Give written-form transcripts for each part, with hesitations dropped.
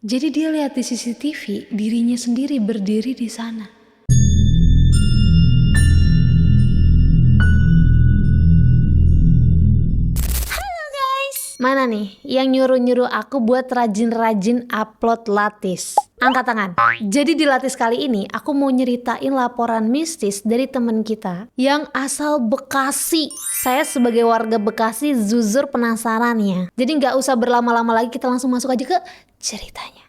Jadi dia lihat di CCTV dirinya sendiri berdiri di sana. Mana nih yang nyuruh-nyuruh aku buat rajin-rajin upload Latis? Angkat tangan. Jadi di Latis kali ini aku mau nyeritain laporan mistis dari temen kita yang asal Bekasi. Saya sebagai warga Bekasi jujur penasaran ya. Jadi nggak usah berlama-lama lagi, kita langsung masuk aja ke ceritanya.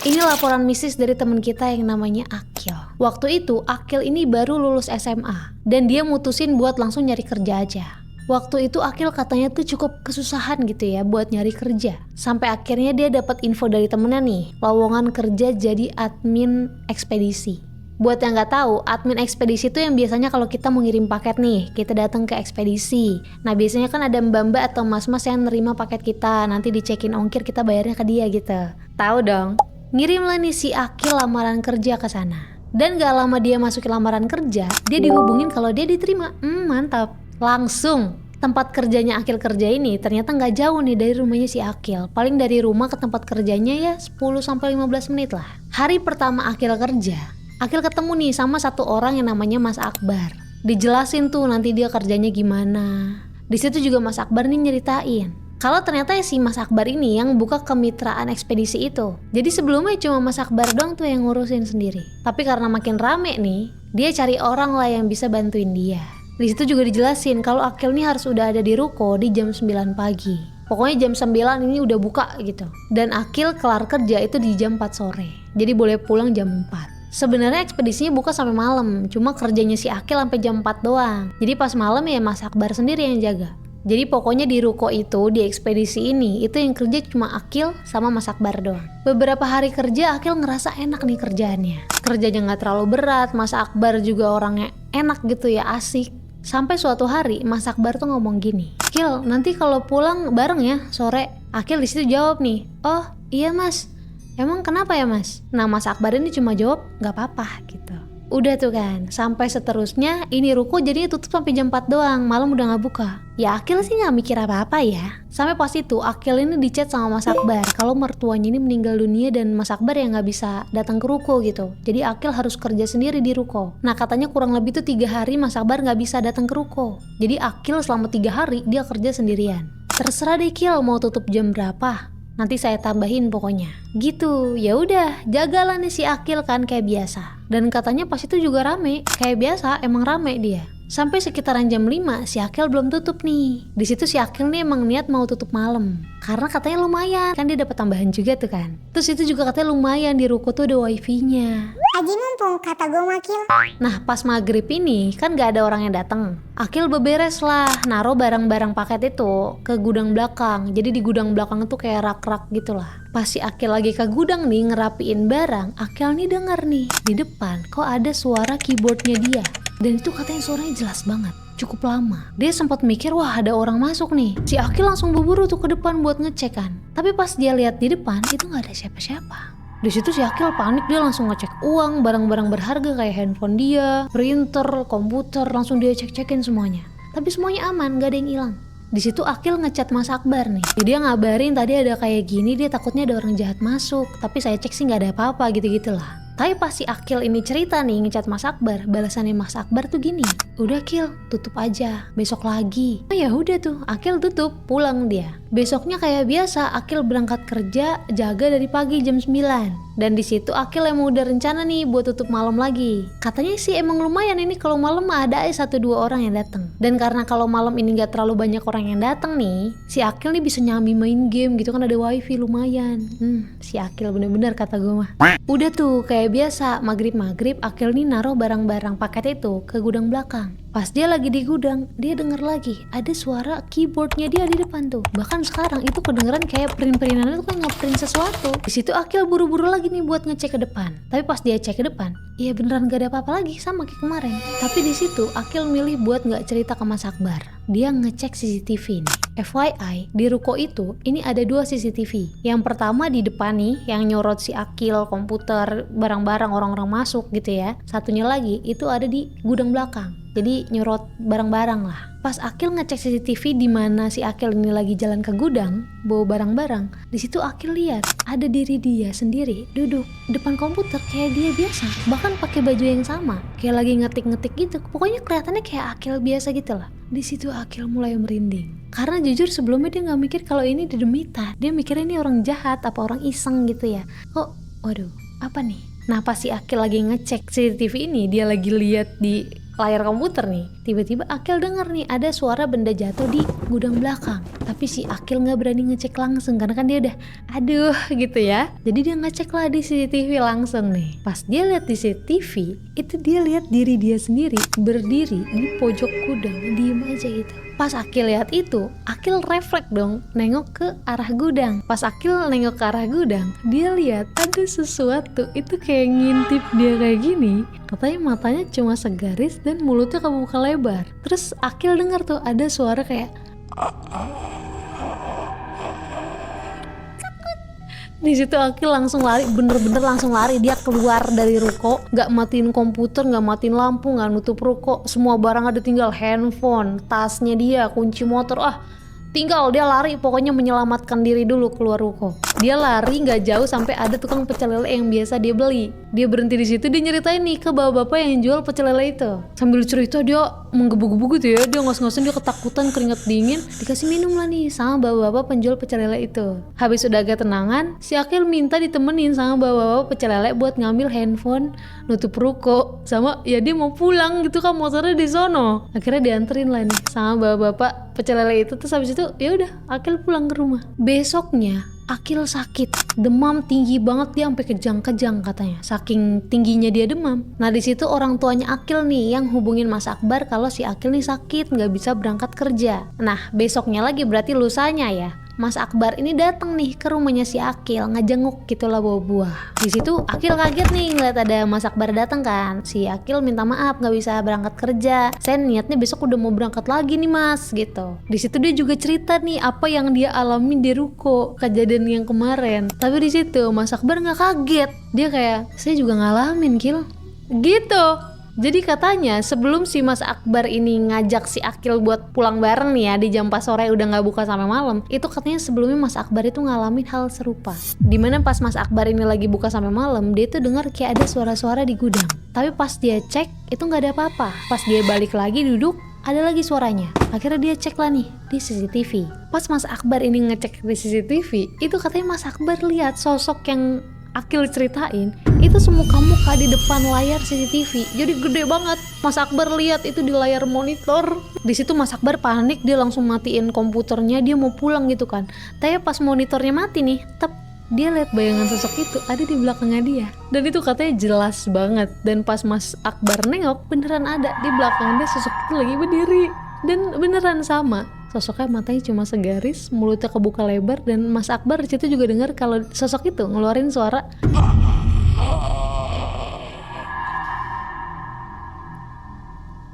Ini laporan mistis dari teman kita yang namanya Akil. Waktu itu Akil ini baru lulus SMA dan dia mutusin buat langsung nyari kerja aja. Waktu itu Akil katanya tuh cukup kesusahan gitu ya buat nyari kerja. Sampai akhirnya dia dapat info dari temennya nih, lowongan kerja jadi admin ekspedisi. Buat yang nggak tahu, admin ekspedisi itu yang biasanya kalau kita mau ngirim paket nih, kita datang ke ekspedisi. Nah biasanya kan ada mbak-mbak atau mas-mas yang nerima paket kita, nanti dicekin ongkir, kita bayarnya ke dia gitu. Tahu dong? Ngirimlah nih si Akil lamaran kerja ke sana. Dan gak lama dia masukin lamaran kerja, dia dihubungin kalau dia diterima. Mantap. Langsung. Tempat kerjanya Akil kerja ini ternyata gak jauh nih dari rumahnya si Akil. Paling dari rumah ke tempat kerjanya ya 10-15 menit lah. Hari pertama Akil kerja, Akil ketemu nih sama satu orang yang namanya Mas Akbar. Dijelasin tuh nanti dia kerjanya gimana. Di situ juga Mas Akbar nih nyeritain kalau ternyata si Mas Akbar ini yang buka kemitraan ekspedisi itu. Jadi sebelumnya cuma Mas Akbar doang tuh yang ngurusin sendiri. Tapi karena makin rame nih, dia cari orang lah yang bisa bantuin dia. Di situ juga dijelasin kalau Akil nih harus udah ada di ruko di jam 9 pagi. Pokoknya jam 9 ini udah buka gitu. Dan Akil kelar kerja itu di jam 4 sore. Jadi boleh pulang jam 4. Sebenarnya ekspedisinya buka sampai malam, cuma kerjanya si Akil sampai jam 4 doang. Jadi pas malam ya Mas Akbar sendiri yang jaga. Jadi pokoknya di ruko itu, di ekspedisi ini, itu yang kerja cuma Akil sama Mas Akbar doang. Beberapa hari kerja Akil ngerasa enak nih kerjaannya. Kerjanya gak terlalu berat, Mas Akbar juga orangnya enak gitu ya, asik. Sampai suatu hari Mas Akbar tuh ngomong gini, Akil nanti kalau pulang bareng ya sore. Akil di situ jawab nih, oh iya Mas, emang kenapa ya Mas? Nah Mas Akbar ini cuma jawab gak apa-apa gitu. Udah tuh kan, sampai seterusnya ini ruko jadinya tutup sampai jam 4 doang, malam udah gak buka. Ya Akil sih gak mikir apa-apa ya. Sampai pas itu Akil ini dicat sama Mas Akbar kalau mertuanya ini meninggal dunia dan Mas Akbar yang gak bisa datang ke ruko gitu. Jadi Akil harus kerja sendiri di ruko. Nah katanya kurang lebih tuh 3 hari Mas Akbar gak bisa datang ke ruko. Jadi Akil selama 3 hari dia kerja sendirian. Terserah deh Kil mau tutup jam berapa, nanti saya tambahin pokoknya. Gitu. Ya udah, jagalah nih si Akil kan kayak biasa. Dan katanya pas itu juga rame. Kayak biasa, emang rame dia. Sampai sekitaran jam 5 si Akil belum tutup nih. Di situ si Akil nih emang niat mau tutup malam. Karena katanya lumayan, kan dia dapat tambahan juga tuh kan. Terus itu juga katanya lumayan di ruko tuh ada wifi-nya. Aji mumpung kata gue Makil. Nah pas maghrib ini kan gak ada orang yang datang. Akil beberes lah, naruh barang-barang paket itu ke gudang belakang. Jadi di gudang belakang itu kayak rak-rak gitu lah. Pas si Akil lagi ke gudang nih ngerapiin barang, Akil nih denger nih di depan kok ada suara keyboardnya dia. Dan itu katanya suaranya jelas banget, cukup lama. Dia sempat mikir wah ada orang masuk nih. Si Akil langsung buru-buru tuh ke depan buat ngecek kan. Tapi pas dia lihat di depan itu nggak ada siapa-siapa. Di situ si Akil panik, dia langsung ngecek uang, barang-barang berharga kayak handphone dia, printer, komputer, langsung dia cek-cekin semuanya. Tapi semuanya aman, gak ada yang hilang. Di situ Akil ngechat Mas Akbar nih. Dia ngabarin tadi ada kayak gini, dia takutnya ada orang jahat masuk. Tapi saya cek sih nggak ada apa-apa gitu-gitulah. Tapi pas si Akil ini cerita nih ngechat Mas Akbar, balasannya Mas Akbar tuh gini, udah Kil, tutup aja, besok lagi. Oh ya udah tuh, Akil tutup, pulang dia. Besoknya kayak biasa, Akil berangkat kerja, jaga dari pagi jam 9. Dan di situ Akil emang udah rencana nih buat tutup malam lagi. Katanya sih emang lumayan ini kalau malam ada aja 1-2 orang yang datang. Dan karena kalau malam ini gak terlalu banyak orang yang datang nih, si Akil nih bisa nyambi main game gitu kan, ada wifi lumayan. Si Akil bener-bener kata gue mah. Udah tuh kayak biasa, maghrib-maghrib Akil nih naruh barang-barang paket itu ke gudang belakang. Pas dia lagi di gudang, dia denger lagi ada suara keyboardnya dia di depan tuh. Bahkan sekarang itu kedengeran kayak print-printannya tuh kayak ngeprint sesuatu. Di situ Akil buru-buru lagi nih buat ngecek ke depan. Tapi pas dia cek ke depan, iya beneran gak ada apa-apa lagi sama kayak kemarin. Tapi di situ Akil milih buat nggak cerita ke Mas Akbar. Dia ngecek CCTV nih. FYI, di ruko itu ini ada 2 CCTV. Yang pertama di depan nih, yang nyorot si Akil, komputer, barang-barang orang-orang masuk gitu ya. Satunya lagi itu ada di gudang belakang. Jadi nyorot barang-barang lah. Pas Akil ngecek CCTV di mana si Akil ini lagi jalan ke gudang bawa barang-barang, di situ Akil lihat ada diri dia sendiri duduk depan komputer kayak dia biasa, bahkan pakai baju yang sama, kayak lagi ngetik-ngetik gitu. Pokoknya kelihatannya kayak Akil biasa gitu lah. Di situ Akil mulai merinding karena jujur sebelumnya dia nggak mikir kalau ini Dedemita. Dia mikirnya ini orang jahat apa orang iseng gitu ya. Waduh, apa nih? Nah pas si Akil lagi ngecek CCTV ini, dia lagi lihat di layar komputer nih, tiba-tiba Akil denger nih ada suara benda jatuh di gudang belakang. Tapi si Akil nggak berani ngecek langsung karena kan dia udah aduh gitu ya. Jadi dia ngecek lah di CCTV langsung nih. Pas dia lihat di CCTV itu dia lihat diri dia sendiri berdiri di pojok gudang, diem aja gitu. Pas Akil lihat itu, Akil refleks dong nengok ke arah gudang. Pas Akil nengok ke arah gudang, dia lihat ada sesuatu itu kayak ngintip dia kayak gini. Katanya matanya cuma segaris dan mulutnya kebuka lebar. Terus Akil dengar tuh ada suara kayak di situ Akil langsung lari, bener-bener langsung lari. Dia keluar dari ruko, nggak matiin komputer, nggak matiin lampu, nggak nutup ruko, semua barang ada tinggal handphone, tasnya dia, kunci motor, tinggal dia lari, pokoknya menyelamatkan diri dulu keluar ruko. Dia lari nggak jauh sampai ada tukang pecel lele yang biasa dia beli. Dia berhenti di situ, dia nyeritain nih ke bapak-bapak yang jual pecel lele itu. Sambil cerita dia menggebu-gebu gitu ya, dia ngos-ngosan, dia ketakutan, keringat dingin. Dikasih minum lah nih sama bapak-bapak penjual pecel lele itu. Habis udah agak tenangan, si Akil minta ditemenin sama bapak-bapak pecel lele buat ngambil handphone, nutup ruko, sama ya dia mau pulang gitu kan, motornya di sono. Akhirnya dianterin lah nih sama bapak-bapak pecel lele itu. Terus habis itu ya udah Akil pulang ke rumah. Besoknya Akil sakit, demam tinggi banget, dia sampai kejang-kejang katanya, saking tingginya dia demam. Nah di situ orang tuanya Akil nih yang hubungin Mas Akbar kalau si Akil nih sakit, nggak bisa berangkat kerja. Nah besoknya lagi berarti lusanya ya, Mas Akbar ini datang nih ke rumahnya si Akil, ngejenguk gitulah bawa buah. Di situ Akil kaget nih ngeliat ada Mas Akbar datang kan. Si Akil minta maaf nggak bisa berangkat kerja. Saya niatnya besok udah mau berangkat lagi nih Mas gitu. Di situ dia juga cerita nih apa yang dia alami di ruko, kejadian yang kemarin. Tapi di situ Mas Akbar nggak kaget. Dia kayak saya juga ngalamin Kil. Gitu. Jadi katanya sebelum si Mas Akbar ini ngajak si Akil buat pulang bareng nih ya di jam pas sore udah nggak buka sampai malam, itu katanya sebelumnya Mas Akbar itu ngalamin hal serupa. Dimana pas Mas Akbar ini lagi buka sampai malam, dia tuh dengar kayak ada suara-suara di gudang. Tapi pas dia cek itu nggak ada apa-apa. Pas dia balik lagi duduk, ada lagi suaranya. Akhirnya dia cek lah nih di CCTV. Pas Mas Akbar ini ngecek di CCTV, itu katanya Mas Akbar lihat sosok yang Akil ceritain itu semuka-muka di depan layar CCTV. Jadi gede banget. Mas Akbar lihat itu di layar monitor. Di situ Mas Akbar panik, dia langsung matiin komputernya, dia mau pulang gitu kan. Tapi pas monitornya mati nih, dia lihat bayangan sosok itu ada di belakangnya dia. Dan itu katanya jelas banget. Dan pas Mas Akbar nengok, beneran ada di belakang dia sosok itu lagi berdiri. Dan beneran sama. Sosoknya matanya cuma segaris, mulutnya kebuka lebar, dan Mas Akbar di situ juga dengar kalau sosok itu ngeluarin suara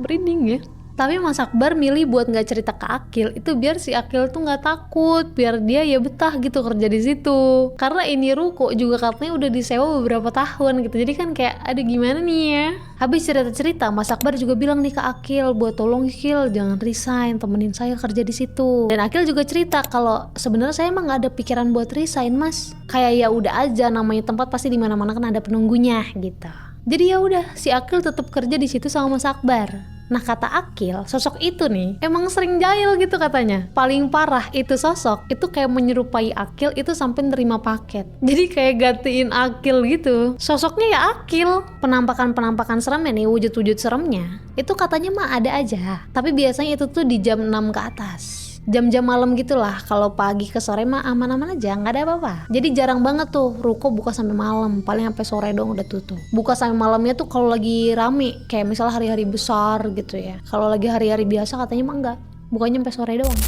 merinding ya. Tapi Mas Akbar milih buat nggak cerita ke Akil itu biar si Akil tuh nggak takut, biar dia ya betah gitu kerja di situ. Karena ini ruko juga katanya udah disewa beberapa tahun gitu, jadi kan kayak ada gimana nih ya. Habis cerita-cerita, Mas Akbar juga bilang nih ke Akil buat tolong Akil jangan resign, temenin saya kerja di situ. Dan Akil juga cerita kalau sebenarnya saya emang nggak ada pikiran buat resign Mas. Kayak ya udah aja, namanya tempat pasti di mana-mana kan ada penunggunya gitu. Jadi ya udah si Akil tetap kerja di situ sama Mas Akbar. Nah kata Akil, sosok itu nih emang sering jahil gitu katanya. Paling parah itu sosok itu kayak menyerupai Akil itu sampai nerima paket. Jadi kayak gantiin Akil gitu. Sosoknya ya Akil. Penampakan seremnya nih, wujud-wujud seremnya itu katanya mah ada aja. Tapi biasanya itu tuh di jam 6 ke atas. Jam-jam malam gitulah. Kalau pagi ke sore mah aman-aman aja, nggak ada apa-apa. Jadi jarang banget tuh ruko buka sampai malam, paling sampai sore dong udah tutup. Buka sampai malamnya tuh kalau lagi rame, kayak misalnya hari-hari besar gitu ya. Kalau lagi hari-hari biasa katanya mah enggak, bukanya sampai sore doang.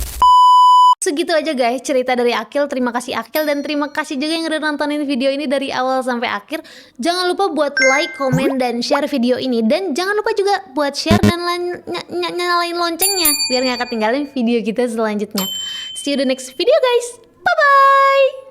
Segitu aja guys cerita dari Akil. Terima kasih Akil dan terima kasih juga yang udah nontonin video ini dari awal sampai akhir. Jangan lupa buat like, komen, dan share video ini. Dan jangan lupa juga buat share dan nyalain loncengnya biar gak ketinggalin video kita selanjutnya. See you the next video guys. Bye bye.